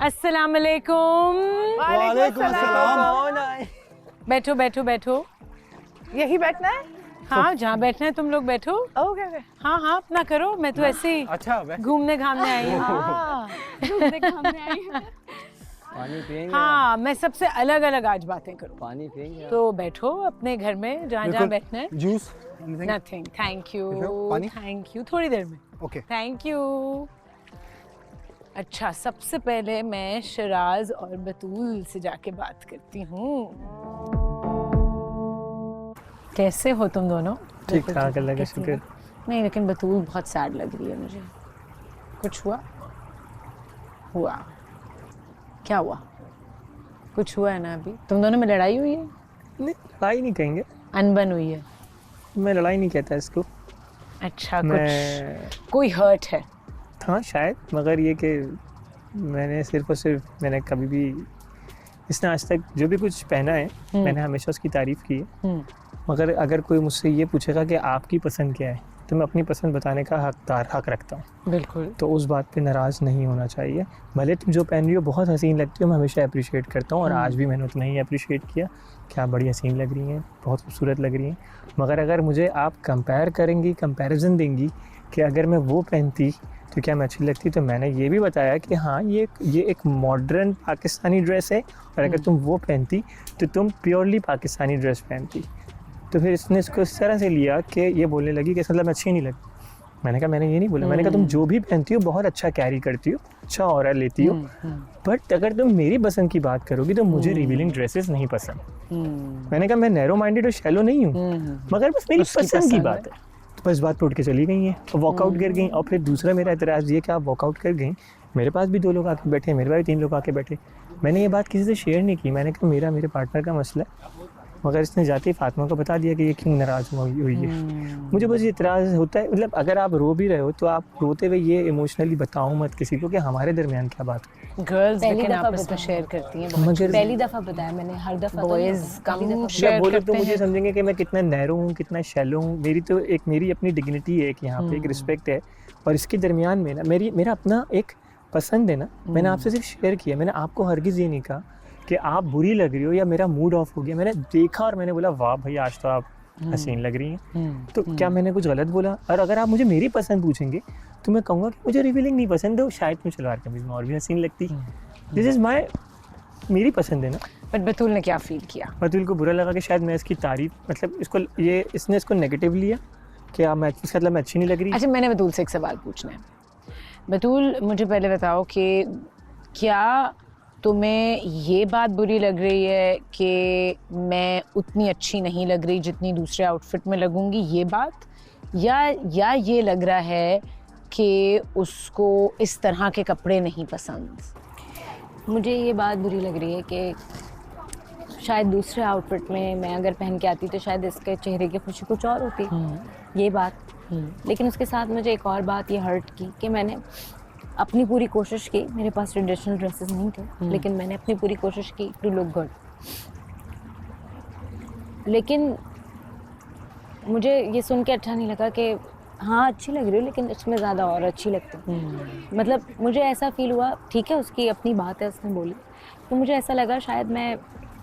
अस्सलाम वालेकुम। वालेकुम अस्सलाम। बैठो बैठो बैठो। यही बैठना है? हाँ, जहाँ बैठना है तुम लोग बैठो। Okay okay. हाँ हाँ, अपना करो, मैं तो ऐसे ही अच्छा घूमने घामने आई हूँ। पानी पियेंगे? हाँ, मैं सबसे अलग अलग आज बातें करूँ। पानी पियेंगे? तो बैठो अपने घर में जहाँ जहाँ बैठना है। जूस? Nothing, thank you. पानी? थैंक यू, थोड़ी देर में। ओके। Thank you. अच्छा, सबसे पहले मैं शराज और बतूल से जाके बात करती हूँ। कैसे हो तुम दोनों? ठीक ठाक, अल्लाह का शुक्र। नहीं, लेकिन बतूल बहुत सैड लग रही है मुझे। कुछ हुआ? हुआ? क्या हुआ? कुछ हुआ है ना अभी? तुम दोनों में लड़ाई हुई है? नहीं, लड़ाई नहीं कहेंगे, अनबन हुई है? मैं लड़ाई नहीं कहता इसको। अच्छा, मैं कुछ कोई हर्ट है? हाँ शायद, मगर ये कि मैंने सिर्फ और सिर्फ मैंने कभी भी इसने आज तक जो भी कुछ पहना है मैंने हमेशा उसकी तारीफ़ की है। मगर अगर कोई मुझसे ये पूछेगा कि आपकी पसंद क्या है तो मैं अपनी पसंद बताने का हक रखता हूँ। बिल्कुल। तो उस बात पे नाराज़ नहीं होना चाहिए। भले तुम जो पहन रही हो बहुत हसीन लगती हो, मैं हमेशा अप्रिशिएट करता हूँ और आज भी मैंने उतना ही अप्रिशिएट किया कि आप बड़ी हसीन लग रही हैं, बहुत खूबसूरत लग रही हैं। मगर अगर मुझे आप कंपेयर करेंगी, कंपैरिजन देंगी कि अगर मैं वो पहनती तो क्या मैं अच्छी लगती, तो मैंने ये भी बताया कि हाँ ये एक मॉडर्न पाकिस्तानी ड्रेस है और अगर तुम वो पहनती तो तुम प्योरली पाकिस्तानी ड्रेस पहनती। तो फिर इसने इसको इस तरह से लिया कि ये बोलने लगी कि मतलब मैं अच्छी नहीं लगती। मैंने कहा मैंने ये नहीं बोला, मैंने कहा तुम जो भी पहनती हो बहुत अच्छा कैरी करती हो, अच्छा ऑरा लेती हो, बट अगर तुम मेरी पसंद की बात करोगी तो मुझे रिवीलिंग ड्रेसेस नहीं पसंद। मैंने कहा मैं नैरो माइंडेड और शैलो नहीं हूँ, मगर बस मेरी पसंद की बात है। तो बस बात उठ के चली गई हैं, वॉकआउट कर गई। और फिर दूसरा मेरा एतराज़ ये कि आप वॉकआउट कर गई, मेरे पास भी 2 लोग आके बैठे, मेरे पास भी 3 लोग आके बैठे। मैंने ये बात किसी से शेयर नहीं की, मैंने कहा मेरे पार्टनर का मसला है, मगर इसने जाते ही फातिमा को बता दिया कि ये क्यों नाराज़ हुई है। मुझे बस ये इतराज़ होता है, मतलब अगर आप रो भी रहे हो तो आप रोते हुए ये इमोशनली बताओ मत किसी को कि हमारे दरमियान क्या बात है। गर्ल्स लेकिन आपस में शेयर करती हैं बहुत। मगर पहली दफा बताया मैंने, हर दफा बॉयज कम शेयर बोले करते तो मुझे हैं। समझेंगे कि मैं कितना नैरो हूँ, कितना शैलो हूँ। मेरी अपनी डिग्निटी है, एक यहाँ पे एक रिस्पेक्ट है, और इसके दरमियान में ना मेरा अपना एक पसंद है ना। मैंने आपसे सिर्फ शेयर किया, मैंने आपको हरगिज़ ये नहीं कहा कि आप बुरी लग रही हो या मेरा मूड ऑफ हो गया। मैंने देखा और मैंने बोला वाह भाई आज तो आप हसीन लग रही हैं। तो क्या मैंने कुछ गलत बोला? और अगर आप मुझे मेरी पसंद पूछेंगे तो मैं कहूँगा कि मुझे रिवीलिंग नहीं पसंद है, शायद मैं शलवार कमीज में और भी हसीन लगती। दिस इज़ मेरी पसंद है ना। बट बतूल ने क्या फील किया? बतूल को बुरा लगा कि शायद मैं इसकी तारीफ, मतलब इसने इसको नेगेटिव लिया कि इसका मतलब मैं अच्छी नहीं लग रही। अच्छा, मैंने बतूल से एक सवाल पूछना है। बतूल, मुझे पहले बताओ कि क्या तुम्हें ये बात बुरी लग रही है कि मैं उतनी अच्छी नहीं लग रही जितनी दूसरे आउटफिट में लगूंगी, ये बात, या ये लग रहा है कि उसको इस तरह के कपड़े नहीं पसंद? मुझे ये बात बुरी लग रही है कि शायद दूसरे आउटफिट में मैं अगर पहन के आती तो शायद इसके चेहरे की खुशी कुछ और होती, ये बात। लेकिन उसके साथ मुझे एक और बात ये हर्ट की कि मैंने अपनी पूरी कोशिश की, मेरे पास ट्रेडिशनल ड्रेसेस नहीं थे, लेकिन मैंने अपनी पूरी कोशिश की टू लुक गुड। लेकिन मुझे ये सुन के अच्छा नहीं लगा कि हाँ अच्छी लग रही हो लेकिन इसमें ज़्यादा और अच्छी लगती। मतलब मुझे ऐसा फील हुआ, ठीक है उसकी अपनी बात है, उसने बोली, तो मुझे ऐसा लगा शायद मैं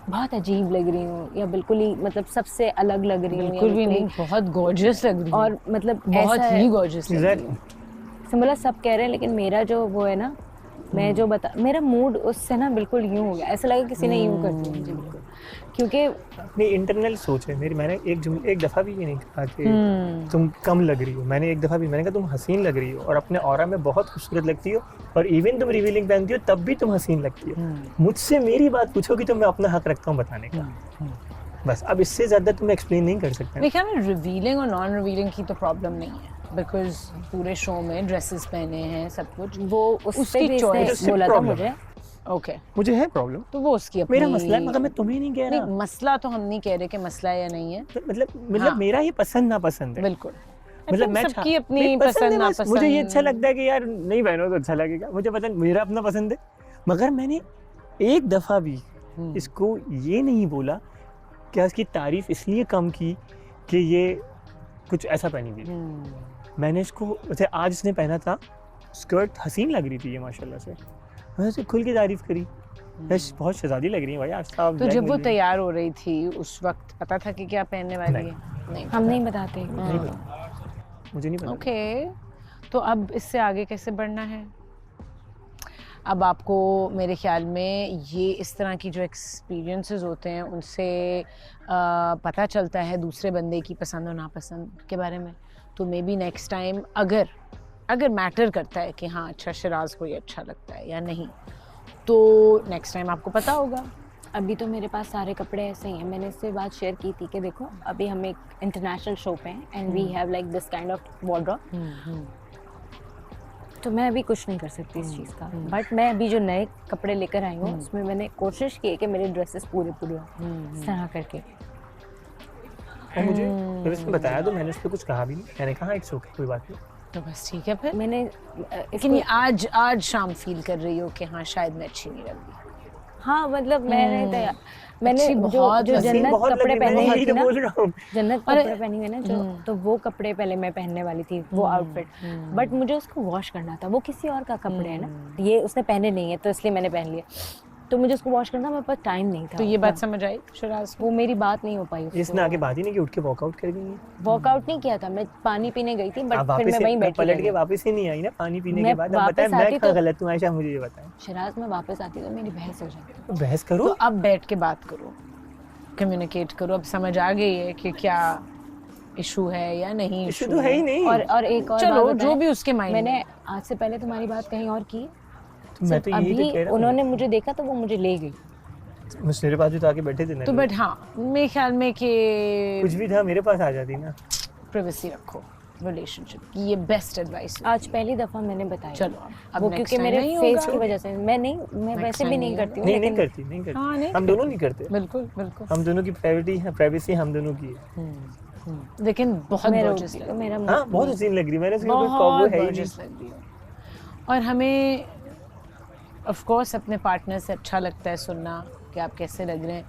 बहुत अजीब लग रही हूँ या बिल्कुल ही मतलब सबसे अलग लग रही हूँ। बिल्कुल भी नहीं, बहुत गॉर्जियस लग रही है। और मतलब बहुत ही गॉर्जियस लग रही है। मतलब सब कह रहे हैं लेकिन मेरा जो वो है ना, मैं जो मेरा मूड उससे ना बिल्कुल यूँ हो गया, ऐसा लगा किसी ने यूँ कर दिया मुझे बिल्कुल, क्योंकि अपनी इंटरनल सोच है मेरी। मैंने एक दफ़ा भी ये नहीं कहा कि तुम कम लग रही हो, मैंने एक दफ़ा भी मैंने कहा तुम हसीन लग रही हो और अपने ऑरा में बहुत खूबसूरत लगती हो, और इवन तुम रिवीलिंग पहनती हो तब भी तुम हसीन लगती हो। मुझसे मेरी बात पूछोगी तो मैं अपना हक रखता हूँ बताने का। बस अब इससे ज़्यादा तुम एक्सप्लेन नहीं कर सकते। देखिए, हमें रिवीलिंग और नॉन रिवीलिंग की तो प्रॉब्लम नहीं है, बिकॉज पूरे शो में ड्रेसेस पहने हैं, सब कुछ, वो उसकी चॉइस बोला था मुझे। ओके, मुझे है प्रॉब्लम, तो वो उसकी अपनी, मेरा मसला है, मगर मैं तुम्हें नहीं कह रहा। नहीं, मसला तो हम नहीं कह रहे कि मसला है या नहीं है, मतलब हाँ। मेरा ये पसंद नापसंद है। बिल्कुल, मतलब मैं सबकी अपनी पसंद नापसंद। मुझे ये अच्छा लगता है कि यार नहीं पहनो तो अच्छा लगेगा, मुझे पता मेरा अपना पसंद है। मगर मैंने एक दफ़ा भी इसको ये नहीं बोला कि इसकी तारीफ इसलिए कम की कि ये कुछ ऐसा पहनी हुई। मैंने इसको, जैसे आज इसने पहना था स्कर्ट, हसीन लग रही थी ये माशाल्लाह से, मैंने उसे खुल के तारीफ करी, यश बहुत शहजादी लग रही है भाई आज साहब। तो जब वो तैयार हो रही थी उस वक्त पता था कि क्या पहनने वाली नहीं। है? नहीं हम नहीं बताते। मुझे नहीं पता। ओके, तो अब इससे आगे कैसे बढ़ना है? अब आपको मेरे ख्याल में ये इस तरह की जो एक्सपीरियंसेस होते हैं उनसे पता चलता है दूसरे बंदे की पसंद और नापसंद के बारे में। तो मे बी नेक्स्ट टाइम अगर मैटर करता है कि हाँ अच्छा शिराज को ये अच्छा लगता है या नहीं, तो नेक्स्ट टाइम आपको पता होगा। अभी तो मेरे पास सारे कपड़े ऐसे ही हैं। मैंने इससे बात शेयर की थी कि देखो अभी हम एक इंटरनेशनल शो पे हैं and we have like this kind of wardrobe. तो मैं अभी कुछ नहीं कर सकती इस चीज़ का, बट मैं अभी जो नए कपड़े लेकर आई हूँ उसमें मैंने कोशिश की है कि मेरे ड्रेसेस पूरे हों इस तरह करके। और मुझे जब इसने बताया तो मैंने उस पर कुछ कहा भी नहीं, मैंने कहा इट्स ओके कोई बात नहीं। तो बस ठीक है फिर। मैंने लेकिन ये आज शाम फील कर रही हो कि हाँ शायद मैं अच्छी नहीं लग रही। हाँ मतलब मैंने अच्छी जो बहुत जो लगी, जन्नत बहुत कपड़े लगी, मैं पहने यही हुए तो थे ना, बोल रहा हूँ। जन्नत कपड़े पहनी हुए ना जो, तो वो कपड़े पहले मैं पहनने वाली थी, वो आउटफिट, बट मुझे उसको वॉश करना था। वो किसी और का कपड़े है ना, ये उसने पहने नहीं है तो इसलिए मैंने पहन लिया, तो मुझे उसको वॉश करना, मेरे पास टाइम नहीं था। तो ये बात समझ आई शिराज को? वो मेरी बात नहीं हो पाई। इसने आगे बात ही नहीं की, उठ के वॉकआउट कर गई है। वॉकआउट नहीं किया था, मैं पानी पीने गई थी, बट आप फिर वापस मैं से वहीं बैठी पलट रही। के वापस ही नहीं आई ना पानी पीने मैं के बाद। अब वापस बताएं मैं आती कहाँ तो- गलत हूँ आयशा, मुझे ये बताएं। शिराज में वापस आती तो मेरी बहस हो जाती। तो बहस तो करो। अब बैठ के बात करो, कम्युनिकेट करो। अब समझ आ गई है कि क्या इशू है या नहीं इशू इशू तो है ही नहीं। और एक और चलो बात जो बताएं, भी उसके माइंड में। मैंने आज से पहले तुम्हारी बात कहीं और की, तो मैं तो यही तो अभी कह रहा हूँ। उन्होंने मुझे देखा तो वो मुझे ले गई। मेरे पास भी तो आके बैठे थे ना। तो बट हाँ मेरे ख्याल में कि कुछ भी था मेरे पास आ जाती ना। प्राइवेसी रखो रिलेशनशिप की, ये बेस्ट एडवाइस है। आज पहली दफा मैंने बताया। चलो अब वो next क्योंकि time मेरे नहीं फेस होगा। की वजह से मैं Next वैसे भी time नहीं नहीं करती हूँ, नहीं लेकिन नहीं करती हाँ, नहीं हम दोनों नहीं करते। बिल्कुल बिल्कुल। हम दोनों की प्राइवेसी हम दोनों की है। लेकिन बहुत मेरा gorgeous लग रही मेरा हाँ बहुत हसीन लग रही है। मैंने उसकी कोई बहुत कॉबो है ही gorgeous लग रही है। और हमें ऑफ कोर्स अपने पार्टनर से अच्छा लगता है सुनना कि आप कैसे लग रहे हैं,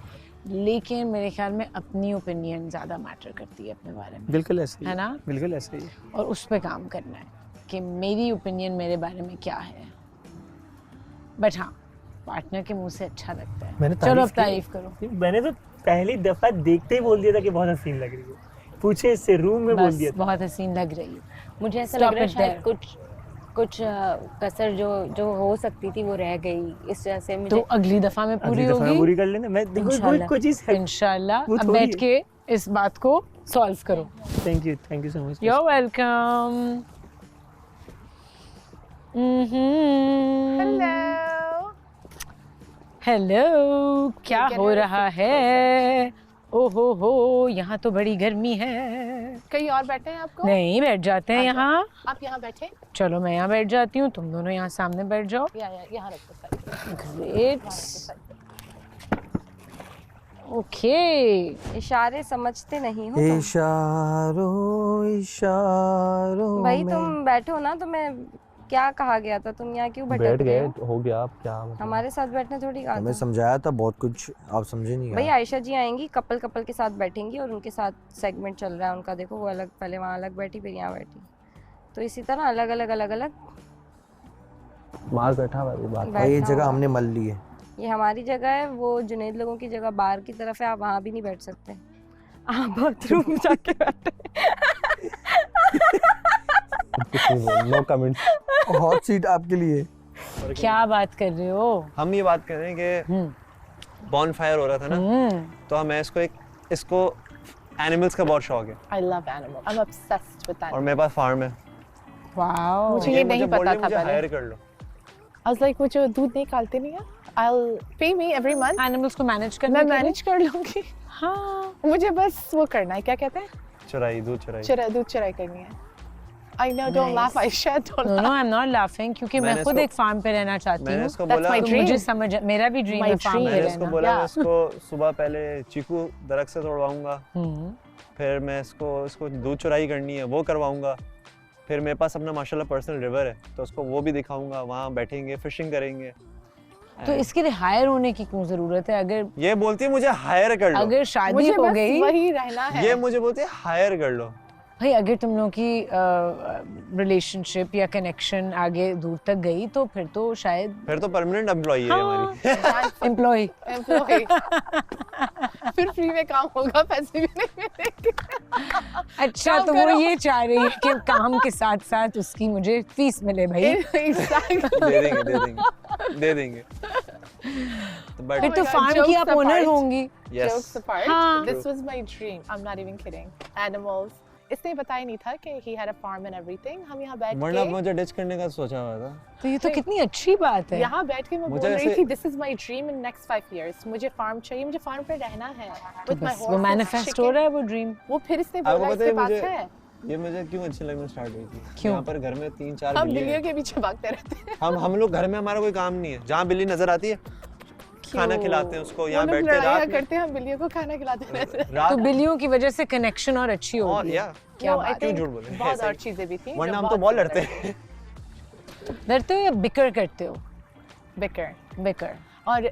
लेकिन मेरे ख्याल में अपनी ओपिनियन ज़्यादा मैटर करती है अपने बारे में। बिल्कुल ऐसे ही है ना? बिल्कुल ऐसे ही। और उस पर काम करना है कि मेरी ओपिनियन मेरे बारे में क्या है। बट हाँ पार्टनर के मुंह से अच्छा लगता है। मैंने चलो अब की। तारीफ करो। मैंने तो पहली दफा देखते ही बोल दिया था कि बहुत हसीन लग रही है। पूछे इससे रूम में बोल बस दिया था। बहुत हसीन लग रही है। मुझे ऐसा Stop लग रहा है it शायद there. कुछ कसर जो हो सकती थी वो रह गई, इस वजह से तो मुझे अगली दफा में पूरी अगली दफा होगी पूरी कर लेना। मैं देखो इंशाल्लाह। कोई चीज है। इंशाल्लाह। वो अब थोड़ी बैठ है। के इस बात को सॉल्व करो। Thank you so much. You're welcome. Hello क्या हो रहा है? ओहो हो यहाँ तो बड़ी गर्मी है। कहीं और बैठे हैं आपको? नहीं बैठ जाते हैं यहाँ। आप यहाँ बैठे? चलो मैं यहाँ बैठ जाती हूँ, तुम दोनों यहाँ सामने बैठ जाओ। यहाँ रखो सर। ग्रेट। ओके इशारे समझते नहीं हो तुम। इशारों भाई तुम बैठो ना, तुम्हें क्या कहा गया था? तुम यहाँ क्यों बैठ भटक रहे गए हो? हो गया। आप क्या मतलब? हमारे साथ बैठने थोड़ी कहा हमें था। समझाया था बहुत कुछ, आप समझे नहीं। भाई यार आयशा जी आएंगी, कपल के साथ बैठेंगी और उनके साथ सेगमेंट चल रहा है उनका। देखो वो अलग, पहले वहाँ अलग बैठी फिर यहाँ बैठी, तो इसी तरह अलग अलग मार बैठा वाली बात। बैठना ये जगह होगा। हमने मल ली है। ये हमारी जगह है, वो जुनैद लोगों की जगह बाहर की तरफ है, आप वहाँ भी नहीं बैठ सकते। आप बाथरूम जाके बैठे। No comments. हॉट सीट आपके लिए। क्या बात कर रहे हो? हम ये बात कर रहे हैं कि बॉन फायर हो रहा था ना, तो हमें इसको एनिमल्स का बहुत शौक है I love animals. I'm obsessed with और animals. मेरे पास फार्म है। वाओ। मुझे ये नहीं बोल पता रही था मुझे पहले। हायर कर लो। I was like वो जो दूध निकालते नहीं है, I'll pay me every month. Animals को मैनेज करने मैं के लिए? मैनेज कर लूँगी। हाँ। मुझे बस वो करना है, क्या कहते हैं? दूध चुराई। दूध चुराई करनी है। I know, don't laugh, Aisha, don't no laugh. No I am not laughing क्योंकि मैं मैंने खुद इसको- एक फार्म पे रहना चाहती मैंने हूँ। इसको That's बोला, my तो dream. मुझे समझ, मेरा भी ड्रीम My है फार्म पे मैंने इसको रहना। बोला Yeah. मैं इसको सुबह पहले चीकू दरख्त से तोड़वाऊंगा, हम्म। फिर मैं इसको दूध चुराई करनी है वो करवाऊंगा, फिर मेरे पास अपना माशाल्लाह पर्सनल रिवर है तो उसको वो भी दिखाऊंगा, वहाँ बैठेंगे फिशिंग करेंगे। तो इसके लिए हायर होने की क्यों जरूरत है? अगर ये बोलती है मुझे हायर कर लो। अगर शादी मुझे हो बस गई वही रहना है। ये मुझे बोलती है हायर कर लो। भाई अगर तुम लोगों की रिलेशनशिप या कनेक्शन आगे दूर तक गई तो फिर तो शायद फिर तो परमानेंट एम्प्लॉई है हमारी। एम्प्लॉय एम्प्लॉय फिर फ्री में काम होगा, पैसे भी नहीं मिलेंगे। अच्छा काम तो वो करो। ये चाह रही है कि काम के साथ साथ उसकी मुझे फीस मिले भाई। Exactly. दे देंगे दे देंगे दे देंगे। बट फिर my तो God, फार्म की jokes आप ओनर apart. होंगी। Jokes apart, हाँ। this was my dream. I'm not even kidding. Animals. इसने बताया नहीं था कि he had a farm and everything. हम यहाँ बैठ वरना के मुझे डिच करने का सोचा हुआ था। तो ये तो कितनी अच्छी बात है। यहाँ बैठ के मैं बोल मुझे रही ऐसे- थी this is my dream in next 5 years. मुझे फार्म चाहिए, मुझे फार्म पे रहना है तो with my बस वो horses, मैनिफेस्ट हो chicken. रहा है वो ड्रीम। वो फिर इसने आपको बोला पता है इसके पास मुझे है। ये मुझे क्यों अच्छी लगना स्टार्ट हुई थी? क्यों? यहाँ पर घर में 3-4 हम बिल्ली बिल्लियों हैं। के पीछे भागते रहते हैं। हम लोग घर में हमारा कोई काम नहीं है। जहाँ बिल्ली नजर आती है खाना खिलाते हैं उसको। वो यहाँ लोग बैठ के लड़ाइयाँ रात में करते हैं, हम बिल्लियों को खाना खिलाते रहते हैं। तो रात बिल्लियों की वजह से कनेक्शन और अच्छी हो और गई। या क्या No, I बात क्यों think झूठ बोल रहे हैं? बहुत ऐसे और ही। चीजें भी थी। वरना हम तो बहुत लड़ते हैं। डरते हो या बिकर करते हो? Beaker beaker. और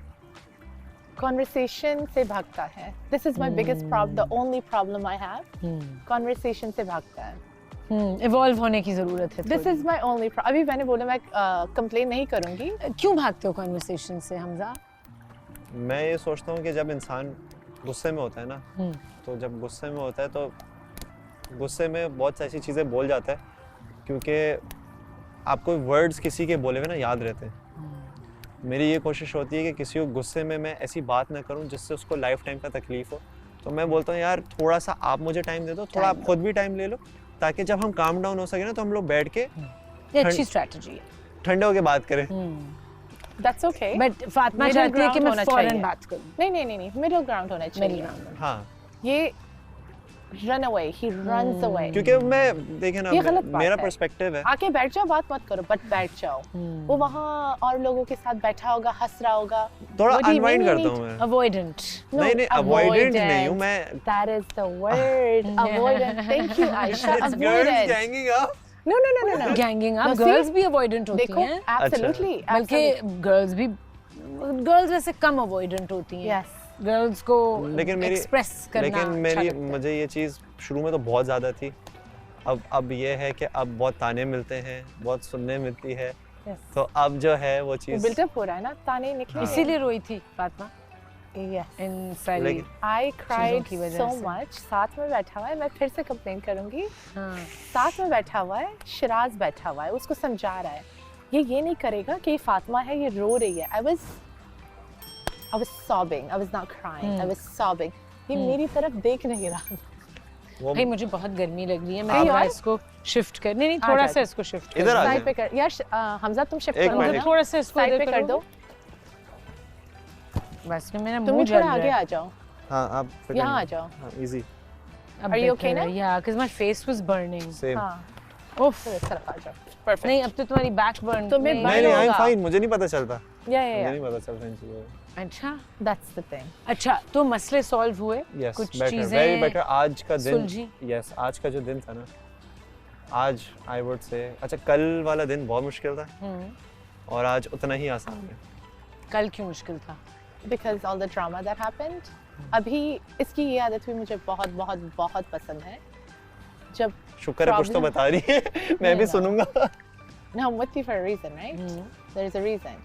कॉन्वर्सेशन से भागता है। This is my biggest problem, the only problem I have. Conversation से भागता है। इवॉल्व होने की जरूरत है। This is my only problem. अभी मैंने बोला मैं कंप्लेन नहीं करूंगी। क्यों भागते हो कन्वर्सेशन से हमजा? मैं ये सोचता हूँ कि जब इंसान गुस्से में होता है ना, तो जब गुस्से में होता है तो गुस्से में बहुत सी ऐसी चीज़ें बोल जाता है क्योंकि आपको वर्ड्स किसी के बोले हुए ना याद रहते हैं। मेरी ये कोशिश होती है कि किसी को गुस्से में मैं ऐसी बात ना करूं जिससे उसको लाइफ टाइम का तकलीफ हो। तो मैं बोलता हूँ यार थोड़ा सा आप मुझे टाइम दे दो, थोड़ा आप खुद भी टाइम ले लो, ताकि जब हम काम डाउन हो सके ना तो हम लोग बैठ के ये अच्छी स्ट्रेटजी है। ठंडे होके बात करें। That's okay. But Fatima Middle चाहती है कि ground मैं होना फौरन चाहिए। बात करूं। नहीं, मिडिल ग्राउंड होना चाहिए। Middle ground. हाँ, ये run away, he runs away. क्योंकि मैं देखे ना ये गलत बात मेरा है। पर्सपेक्टिव है। आके बैठ जाओ, बात मत करो, बट बैठ जाओ। वो वहाँ और लोगों के साथ बैठा होगा, हंस रहा होगा। थोड़ा What do you unwind mean you करता need- हूँ मैं। अवॉइडेंट। No, नहीं अवॉइडेंट नहीं हूँ avoidant. मैं। That is the word. Avoidant. Thank you, Aisha. It's girls Avoidant. ganging up. No. Ganging No, up see? Girls भी अवॉइडेंट होती देखो, हैं। absolutely. बल्कि absolutely. गर्ल्स वैसे कम अवॉइडेंट होती हैं। Yes. गर्ल्स को लेकिन मेरी एक्सप्रेस करना लेकिन अच्छा मेरी लगता है। मुझे ये चीज़ शुरू में तो बहुत ज़्यादा थी। अब ये है कि अब बहुत ताने मिलते हैं, बहुत सुनने मिलती है। Yes. तो अब जो है वो वो चीज़ बिल्डअप हो रहा है ना, ताने निकले। इसीलिए रोई थी फातिमा Yes. इन सारी। लेकिन I cried की वजह so से। much. साथ में बैठा हुआ है, मैं फिर से कंप्लेन करूंगी। हाँ। साथ में बैठा हुआ है, शिराज बैठा हुआ है, उसको समझा रहा है। ये नहीं करेगा कि ये फातिमा है, ये रो रही है। I was sobbing. I was not crying. I was sobbing. ये मेरी तरफ देख नहीं रहा। वो भाई मुझे बहुत गर्मी लग रही है। मैं कहीं थोड़ा और? इसको शिफ्ट कर नहीं आ थोड़ा जा, सा इसको शिफ्ट इधर आ कर। जा। साइड पे कर यार, हमजा तुम शिफ्ट एक करो मिनट, ना। थोड़ा सा इसको साइड इधर पे कर दो। बस में मेरा तुम मुंह भी जल थोड़ा रहा आगे है। आ जाओ। हाँ आप यहाँ आ जाओ। हाँ इजी अब Are you better okay है। now? Yeah, because my face was burning. Same. हाँ, उफ। तो इस तरफ आ जाओ। Perfect. नहीं अब तो तुम्हारी बैक बर्न। तुम्हें नहीं। burn नहीं आई एम होगा। फाइन, मुझे नहीं पता चलता। Yeah. मुझे नहीं पता चलता इन चीज़ों का। अच्छा That's the thing. अच्छा तो मसले सॉल्व हुए। यस कुछ बेटर, चीजें वेरी बेटर। आज का दिन सुलझी। यस आज का जो दिन था ना, आज आई वुड से अच्छा कल वाला दिन बहुत मुश्किल था और आज उतना ही आसान है। कल क्यों मुश्किल था? Because all the drama that happened. अभी इसकी ये आदत भी मुझे बहुत बहुत बहुत पसंद है। जब शुक्र है कुछ तो problem- बता रही है, मैं भी ना। सुनूंगा। No, I'm with you for a reason, right? There is a reason.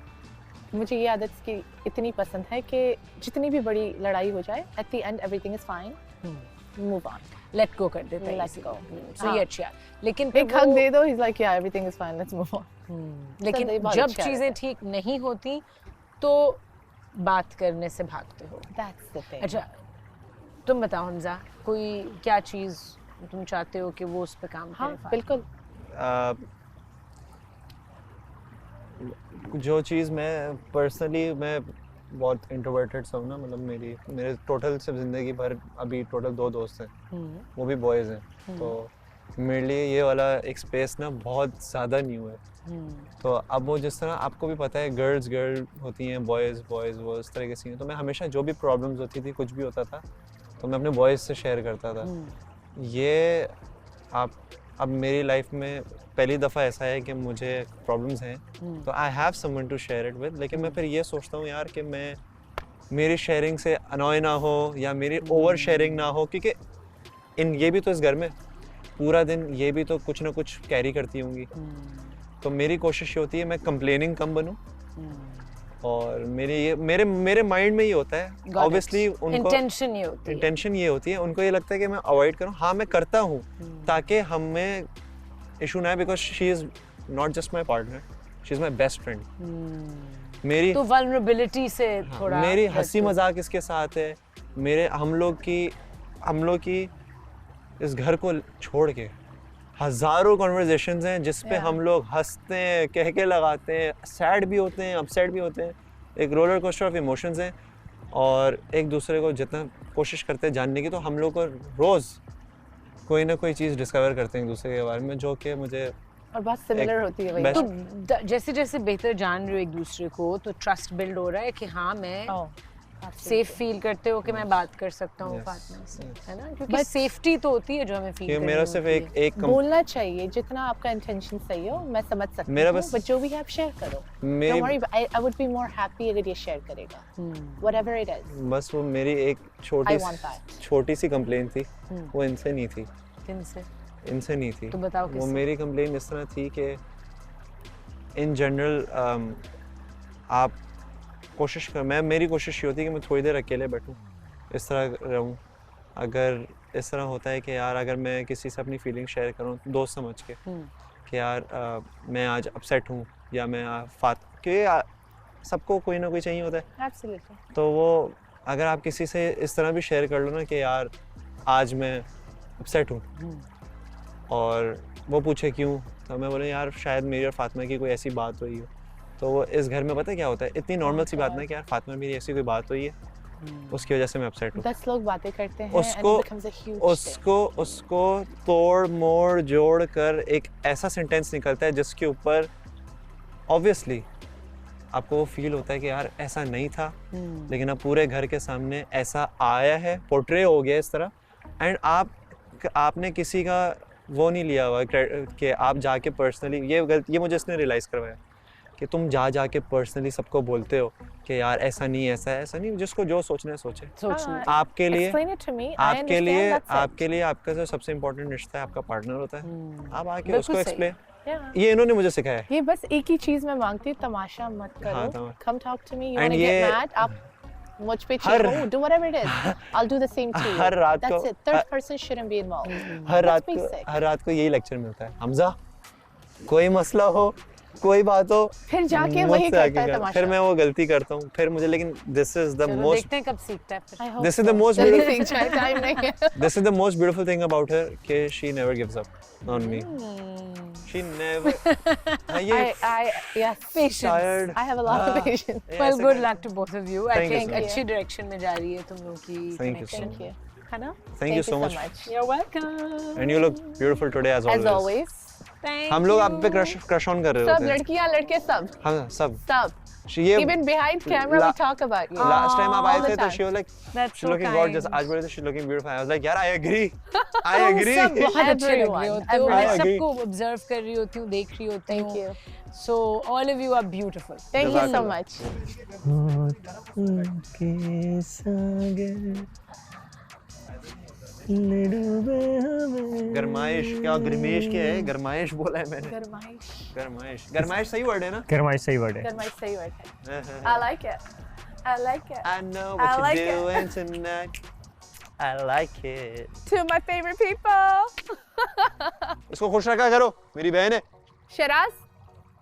मुझे ये आदत इसकी इतनी पसंद है कि जितनी भी बड़ी लड़ाई हो जाए, at the end everything is fine. Move on. Let go कर देते हैं। Let go. सो ये हाँ। अच्छा है। लेकिन फिर एक हग वो- दे दो, he's like, yeah, everything is fine, let's move on. लेकिन ये बहुत जब अच्छी आदत चीजें है। ठीक नहीं होती तो बात करने से भागते हो। That's the thing. अच्छा तुम बताओ हमजा, कोई क्या चीज तुम चाहते हो कि वो उस पे काम हाँ, करे? फातिमा? बिल्कुल। जो चीज़ मैं पर्सनली मैं बहुत इंट्रोवर्टेड सा हूँ ना, मतलब मेरे टोटल सिर्फ ज़िंदगी भर अभी टोटल 2 दोस्त हैं, वो भी बॉयज़ हैं। तो मेरे लिए ये वाला एक स्पेस ना बहुत ज़्यादा न्यू है। तो अब वो जिस तरह आपको भी पता है गर्ल होती हैं, बॉयज़ वो इस तरह के सीन। तो मैं हमेशा जो भी प्रॉब्लम्स होती थी, कुछ भी होता था, तो मैं अपने बॉयज़ से शेयर करता था। ये अब मेरी लाइफ में पहली दफ़ा ऐसा है कि मुझे प्रॉब्लम्स हैं, तो I have someone to share it with. लेकिन मैं फिर ये सोचता हूँ यार कि मैं मेरी शेयरिंग से अनॉय ना हो या मेरी ओवर शेयरिंग ना हो, क्योंकि ये भी तो इस घर में पूरा दिन ये भी तो कुछ ना कुछ कैरी करती होंगी। तो मेरी कोशिश ये होती है मैं कंप्लेनिंग कम बनूं, और मेरे माइंड में ये होता है ऑब्वियसली उनको इंटेंशन ये होती है उनको ये लगता है कि मैं अवॉइड करूं। हाँ मैं करता हूं ताकि हमें इशू ना है, because she is not just my partner, she is my best friend. मेरी तो वल्नरेबिलिटी से थोड़ा मेरी हंसी मजाक इसके साथ है, हम लोग की इस घर को छोड़ के हजारों कॉन्वर्जेशंस हैं जिस पे हम लोग हंसते हैं, कह के लगाते हैं, सैड भी होते हैं, अपसेट भी होते हैं, एक रोलर कोस्टर ऑफ इमोशंस हैं, और एक दूसरे को जितना कोशिश करते हैं जानने की, तो हम लोग को रोज़ कोई ना कोई चीज़ डिस्कवर करते हैं एक दूसरे के बारे में, जो कि मुझे और बहुत सिमिलर होती है वही। तो जैसे जैसे बेहतर जान रहे हो एक दूसरे को, तो ट्रस्ट बिल्ड हो रहा है कि हाँ मैं सेफ फील करते हो कि मैं बात कर सकता हूँ फातिमा से, है ना? क्योंकि सेफ्टी तो होती है जो हमें फील करनी मेरा सिर्फ एक बोलना चाहिए जितना आपका इंटेंशन सही हो, मैं समझ सकती मेरा हूँ, बस बट जो भी है आप शेयर करो। Don't worry, I would be more happy अगर ये शेयर करेगा, whatever it is। बस वो मेरी एक छोटी सी कंप्लेन थी, वो इनसे नहीं थी। इनसे नहीं थी। तो बताओ वो मेरी कंप्लेन इस तरह थी कि इन जनरल आप मेरी कोशिश ये होती है कि मैं थोड़ी देर अकेले बैठूं, इस तरह रहूं। अगर इस तरह होता है कि यार अगर मैं किसी से अपनी फीलिंग शेयर करूं दोस्त समझ के कि यार मैं आज अपसेट हूं, या मैं कि सबको कोई ना कोई चाहिए होता है। Absolutely। तो वो अगर आप किसी से इस तरह भी शेयर कर लो ना कि यार आज मैं अपसेट हूँ, और वो पूछे क्यों, तो मैं बोले यार शायद मेरी और फातिमा की कोई ऐसी बात हुई हो। तो वो इस घर में पता है क्या होता है, इतनी नॉर्मल सी बात ना कि यार फातिमा मेरी ऐसी कोई बात हुई है, उसकी वजह से मैं अपसेट हूँ। 10 लोग बातें करते हैं, उसको तोड़ मोड़ जोड़ कर एक ऐसा सेंटेंस निकलता है जिसके ऊपर ऑब्वियसली आपको वो फील होता है कि यार ऐसा नहीं था, लेकिन अब पूरे घर के सामने ऐसा आया है, पोर्ट्रे हो गया इस तरह, एंड आपने किसी का वो नहीं लिया हुआ कि आप जाके पर्सनली, ये मुझे इसने रियलाइज़ करवाया कि तुम जाके पर्सनली सबको बोलते हो कि यार ऐसा नहीं, ऐसा नहीं, जिसको जो सोचना है सोचे। आपके लिए आपका जो सबसे इम्पोर्टेंट रिश्ता है आपका पार्टनर होता है, आप आके उसको एक्सप्लेन। ये इन्होंने मुझे सिखाया है। ये बस एक ही चीज मैं मांगती हूँ, तमाशा मत करो। Come talk to me, you wanna get mad, आप मुझ पे चिल्लाओ, do whatever it is, I'll do the same to you। हर रात को That's it, third person shouldn't be involved। हर रात को यही लेक्चर मिलता है, हमजा कोई मसला हो, कोई बात हो, फिर जाके वही करता है तमाशा। फिर मैं वो गलती करता हूँ, फिर मुझे, लेकिन दिस इज द मोस्ट, देखते हैं कब सीखता है फिर। This is the most beautiful time नहीं है। This is the most beautiful thing about her कि she never gives up on me. She never yes, patience। I have a lot of patience। Well, good luck to both of you। I Thank you think so much। अच्छी direction में जा रही है तुम लोग की connection। Thank you। है ना? Thank you so much। You're welcome। And you look beautiful today as As always। always। Thank हम लोग you। आप पे क्रश ऑन कर रहे सब होते हैं। लड़कियां लड़के सब। हाँ सब। ये even behind camera we talk about you। Last time आप आए थे तो time। she was like, That's she's so looking kind। gorgeous। आज बोले थे she's looking beautiful। I was like यार I agree। I तुम agree। सब बहुत अच्छे लग रहे Everyone, होते हो, मैं everyone। सबको ऑब्जर्व कर रही होती हूँ, देख रही होती Thank हूँ। you। So all of you are beautiful। Thank you so much। गरमाइश क्या, गरमेश क्या है? गरमाइश बोला है मैंने। गरमाइश सही वर्ड है ना? गरमाइश सही वर्ड है। गरमाइश सही वर्ड है। I like it। I like it। I know what I like you're doing tonight। I like it। To my favorite people। इसको खुश रखा करो, मेरी बहन है। शराज,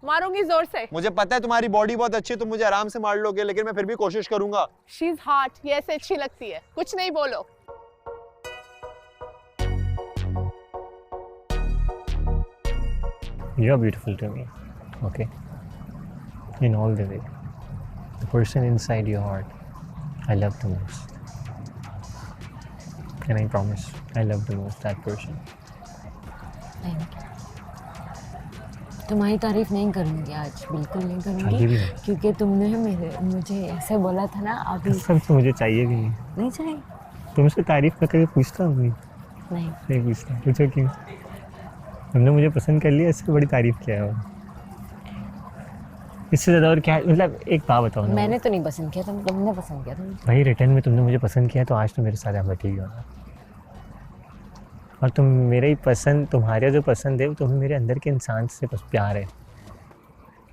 मारूंगी जोर से। मुझे पता है तुम्हारी बॉडी बहुत अच्छी है, तुम मुझे आराम से मार लोगे, लेकिन मैं फिर भी कोशिश करूंगा। She's hot। ये ऐसे अच्छी लगती है। कुछ नहीं बोलो। You are beautiful to me, okay? In all the way. The person inside your heart, I love the most. And I promise, I love the most that person. Thank you। तुम्हारी तारीफ नहीं करूँगी आज, बिल्कुल नहीं चाहिए करूँगी, भी नहीं। क्योंकि तुमने मुझे ऐसे बोला था ना अभी। सब तो मुझे चाहिए भी नहीं। नहीं चाहिए। तुमसे तारीफ करके कभी पूछता हूँ नहीं पूछता। पूछो क्यों? तुमने मुझे पसंद कर लिया, इससे बड़ी तारीफ क्या है? इससे ज़्यादा और क्या? मतलब एक बात बताओ ना। मैंने तो नहीं पसंद किया, तुमने पसंद किया था। भाई रिटर्न में तुमने मुझे पसंद किया, तो आज तो मेरे साथ ऐसा ठीक होगा। और तुम मेरे ही पसंद, तुम्हारे जो पसंद है वो तुम्हें मेरे अंदर के इंसान से बस प्यार है।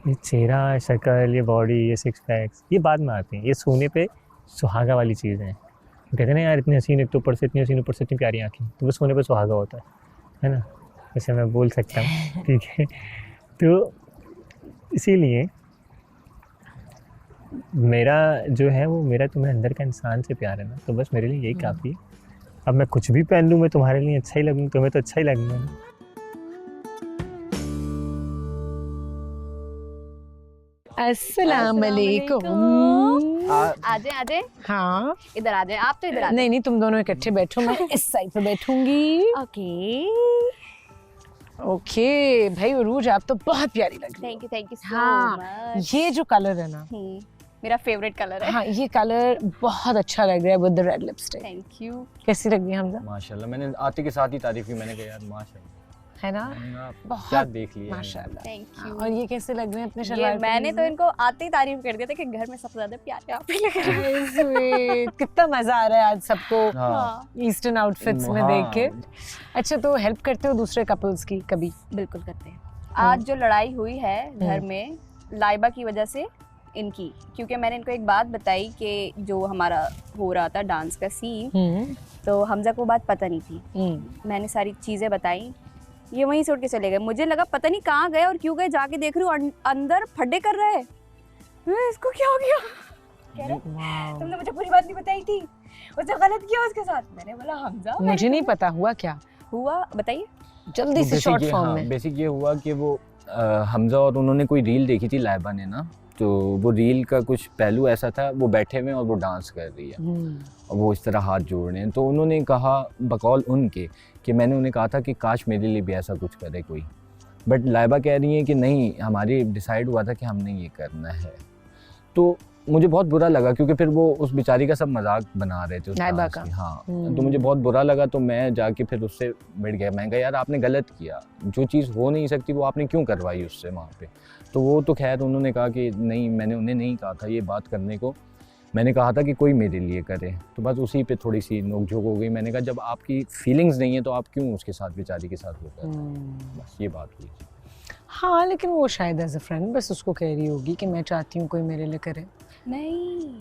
ये चेहरा, शक्ल, ये बॉडी, ये सिक्स पैक्स ये बाद में आते हैं, ये सोने पे सुहागा वाली चीज़ है। कहते हैं ना यार, इतनी हसीन, एक तो ऊपर से इतनी हसीन, ऊपर से इतनी प्यारी आँखें, तो वो सोने पे सुहागा होता है ना, वैसे मैं बोल सकता हूँ। ठीक है, तो इसीलिए मेरा जो है वो मेरा तुम्हें अंदर का इंसान से प्यार है ना, तो बस मेरे लिए यही काफ़ी है। अब मैं कुछ भी पहन लूँ, मैं तुम्हारे लिए अच्छा ही लगूँ, तुम्हें तो अच्छा ही लगूंगा ना। अस्सलाम वालेकुम। आजे आजे, हाँ इधर आ जाए, आप तो इधर आ नहीं नहीं, तुम दोनों इकट्ठे बैठो, मैं इस साइड पे बैठूंगी। ओके, ओके भाई उरूज, आप तो बहुत प्यारी लग रही थैंक यू सो हाँ, मच। ये जो कलर है ना, मेरा फेवरेट कलर है। हाँ ये कलर बहुत अच्छा लग रहा है with the red lipstick. Thank you. कैसी लग रही है हमजा? माशाल्लाह, मैंने आते के साथ ही तारीफ की, मैंने कहा यार माशाल्लाह, है ना, बहुत क्या देख लिया है। माशाल्लाह। Thank you. और ये कैसे लग रहे हैं अपने ये शलवार मैंने कमीज तो में? इनको आते ही तारीफ कर दिया था कि घर में सबसे ज्यादा प्यारे आप ही लग रहे हैं। Sweet, कितना मजा आ रहा है आज सबको हाँ, ईस्टर्न आउटफिट्स में हाँ। देख के। अच्छा, तो हेल्प करते हो दूसरे कपल्स की कभी? बिल्कुल करते हैं। आज जो लड़ाई हुई है घर में लाइबा की वजह से इनकी, क्योंकि मैंने इनको एक बात बताई कि जो हमारा हो रहा था डांस का सीन, तो हमजा को बात पता नहीं थी। मैंने सारी चीज़ें बताई, ये वहीं से उठ के चले गए। मुझे लगा पता नहीं कहाँ गए और क्यों गए, जाके देख रही हूँ अंदर फड्डे कर रहे हैं। इसको क्या हो गया? कह रहे तुमने मुझे पूरी बात नहीं बताई थी, उसने गलत किया उसके साथ। मैंने बोला हमजा मुझे नहीं पता हुआ क्या हुआ, बताइए। जल्दी से शॉर्ट फॉर्म में। बेसिक ये हुआ कि वो हमजा और उन्होंने कोई रील देखी थी लाइबा ने ना, तो वो रील का कुछ पहलू ऐसा था, वो बैठे हुए और वो डांस कर रही है और वो इस तरह हाथ जोड़ रहे हैं। तो उन्होंने कहा बकौल उनके कि मैंने उन्हें कहा था कि काश मेरे लिए भी ऐसा कुछ करे कोई, बट लाइबा कह रही है कि नहीं, हमारी डिसाइड हुआ था कि हमने ये करना है। तो मुझे बहुत बुरा लगा, क्योंकि फिर वो उस बेचारी का सब मजाक बना रहे थे उस लाइबा डांस का। की। हाँ, तो मुझे बहुत बुरा लगा, तो मैं जाके फिर उससे मिट गया। मैं कहा यार आपने गलत किया, जो चीज़ हो नहीं सकती वो आपने क्यों करवाई उससे वहाँ पे। तो वो तो खैर उन्होंने कहा कि नहीं, मैंने उन्हें नहीं कहा था ये बात करने को, मैंने कहा था कि कोई मेरे लिए करे। तो बस उसी पे थोड़ी सी नोकझोंक हो गई। मैंने कहा जब आपकी फीलिंग्स नहीं है तो आप क्यों उसके साथ, बेचारी के साथ वो कर रहे हैं। बस ये बात हुई। हाँ, लेकिन वो शायद एज अ फ्रेंड बस उसको कह रही होगी कि मैं चाहती हूँ कोई मेरे लिए करे। नहीं,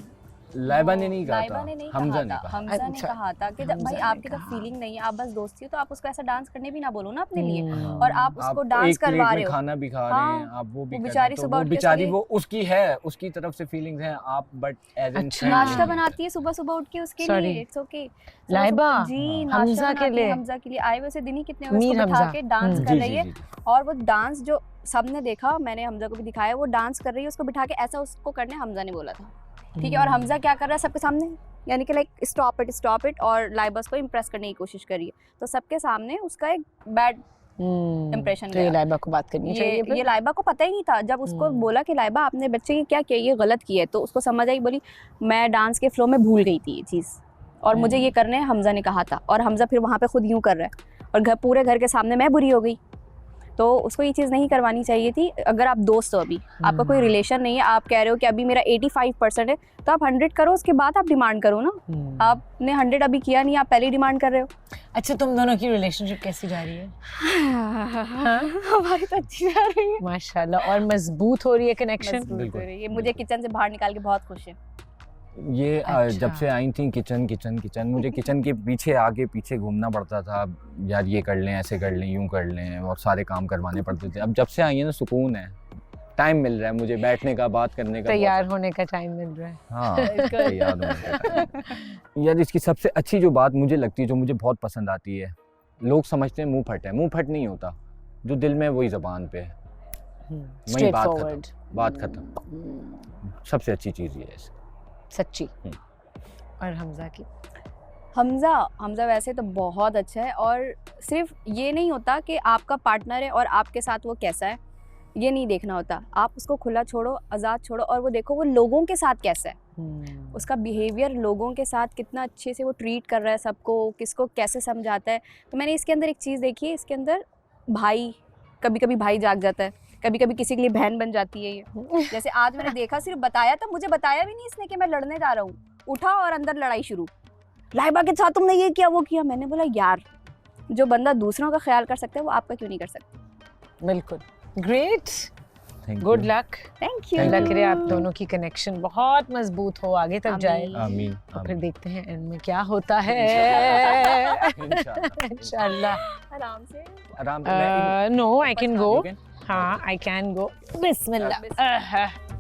लाइबा ने नहीं कहा लाइबा था, ने नहीं हमजा कहा ने था। कहा। हमजा ने अच्छा, कहा था कि जब हमजा भाई ने आपकी तो कहा। फीलिंग नहीं है, आप बस दोस्ती हो तो आप उसको ऐसा डांस करने भी ना बोलो ना अपने लिए। हाँ। और आप उसको डांस एक प्लेट करवा में रहे हो। खाना भी खा रहे हाँ, हैं आप, वो भी वो कर बेचारी रहे हैं। तो सुबह वो उठ के बेचारी सही- वो उसकी है, उसकी तरफ से फीलिंग्स हैं आप, बट एज एन अच्छा। नाश्ता बनाती है सुबह सुबह उठ के उसके Sorry. लिए। It's okay. लाइबा, जी, हाँ। नाश्ता हमजा के बनाती है लिए। हमजा के लिए। आए वैसे दिन ही कितने हुए मीर उसको बिठा हमजा। के डांस हम्म। कर जी रही जी है। जी जी। और वो डांस जो सबने देखा, मैंने हमजा को भी दिखाया, वो डांस कर रही है, उसको बिठा के ऐसा उसको करने हमजा ने बोला था। ठीक है, और हमजा क्या कर रहा है सबके सामने, यानी कि लाइक स्टॉप इट, और लाइबा को इम्प्रेस करने की कोशिश कर रही है। तो सबके सामने उसका एक बैड इम्प्रेशन तो ये लाइबा को बात करनी चाहिए फिर? ये लाइबा को पता ही नहीं था। जब उसको बोला कि लाइबा आपने बच्चे की क्या किया, ये गलत किया है, तो उसको समझ आई, बोली मैं डांस के फ्लो में भूल गई थी ये चीज़, और मुझे ये करने हमजा ने कहा था। और हमजा फिर वहाँ पे खुद यूँ कर रहा है, और पूरे घर के सामने मैं बुरी हो गई। तो उसको ये चीज़ नहीं करवानी चाहिए थी। अगर आप दोस्त हो, अभी आपका कोई रिलेशन नहीं है, आप कह रहे हो कि अभी मेरा 85% है, तो आप 100 करो, उसके बाद आप डिमांड करो ना। आपने 100 अभी किया नहीं, आप पहले ही डिमांड कर रहे हो। अच्छा, तुम दोनों की रिलेशनशिप कैसी जा रही है? हमारी तो अच्छी जा रही है, माशाल्लाह। और मजबूत हो रही है कनेक्शन? मजबूत हो रही है। मुझे किचन से बाहर निकाल के बहुत खुश है। ये अच्छा। जब से आई थी किचन मुझे किचन के पीछे आगे पीछे घूमना पड़ता था, यार ये कर लें, ऐसे कर लें, यूं कर लें, और सारे काम करवाने पड़ते थे। अब जब से आई है ना, सुकून है, टाइम मिल रहा है मुझे बैठने का, बात करने का, तैयार होने का टाइम मिल रहा है। हाँ तैयार होने का time। यार इसकी सबसे अच्छी जो बात मुझे लगती है, जो मुझे बहुत पसंद आती है, लोग समझते हैं मुंह फट है, मुंह फट नहीं होता, जो दिल में है वही ज़बान पे है, वही बात Straightforward. खत्म, बात खत्म। सबसे अच्छी चीज़ ये है। सच्ची। और हमजा की? हमजा वैसे तो बहुत अच्छा है, और सिर्फ ये नहीं होता कि आपका पार्टनर है और आपके साथ वो कैसा है, ये नहीं देखना होता। आप उसको खुला छोड़ो, आज़ाद छोड़ो, और वो देखो वो लोगों के साथ कैसा है, उसका बिहेवियर लोगों के साथ कितना अच्छे से वो ट्रीट कर रहा है सबको, किसको कैसे समझाता है। तो मैंने इसके अंदर एक चीज़ देखी है, इसके अंदर भाई, कभी कभी भाई जाग जाता है, कभी कभी किसी के लिए बहन बन जाती है ये। जैसे आज मैंने देखा, सिर्फ बताया था, मुझे बताया भी नहीं इसने कि मैं लड़ने जा रहा हूँ, उठा और अंदर लड़ाई शुरू, लाइबा के साथ तुमने ये किया वो किया। मैंने बोला यार जो बंदा दूसरों का ख्याल कर सकता है वो आपका क्यों नहीं कर सकता। बिल्कुल, great, Thank good you. Luck. Thank you. Thank लग रहा है आप दोनों की कनेक्शन बहुत मजबूत हो, आगे तक जाए। आमीन। आमीन और फिर आमीन। देखते हैं एंड में क्या होता है। इंशाल्लाह। इंशाल्लाह। आराम से। आराम से no I can go. You can? हाँ, आई कैन गो। बिस्मिल्लाह।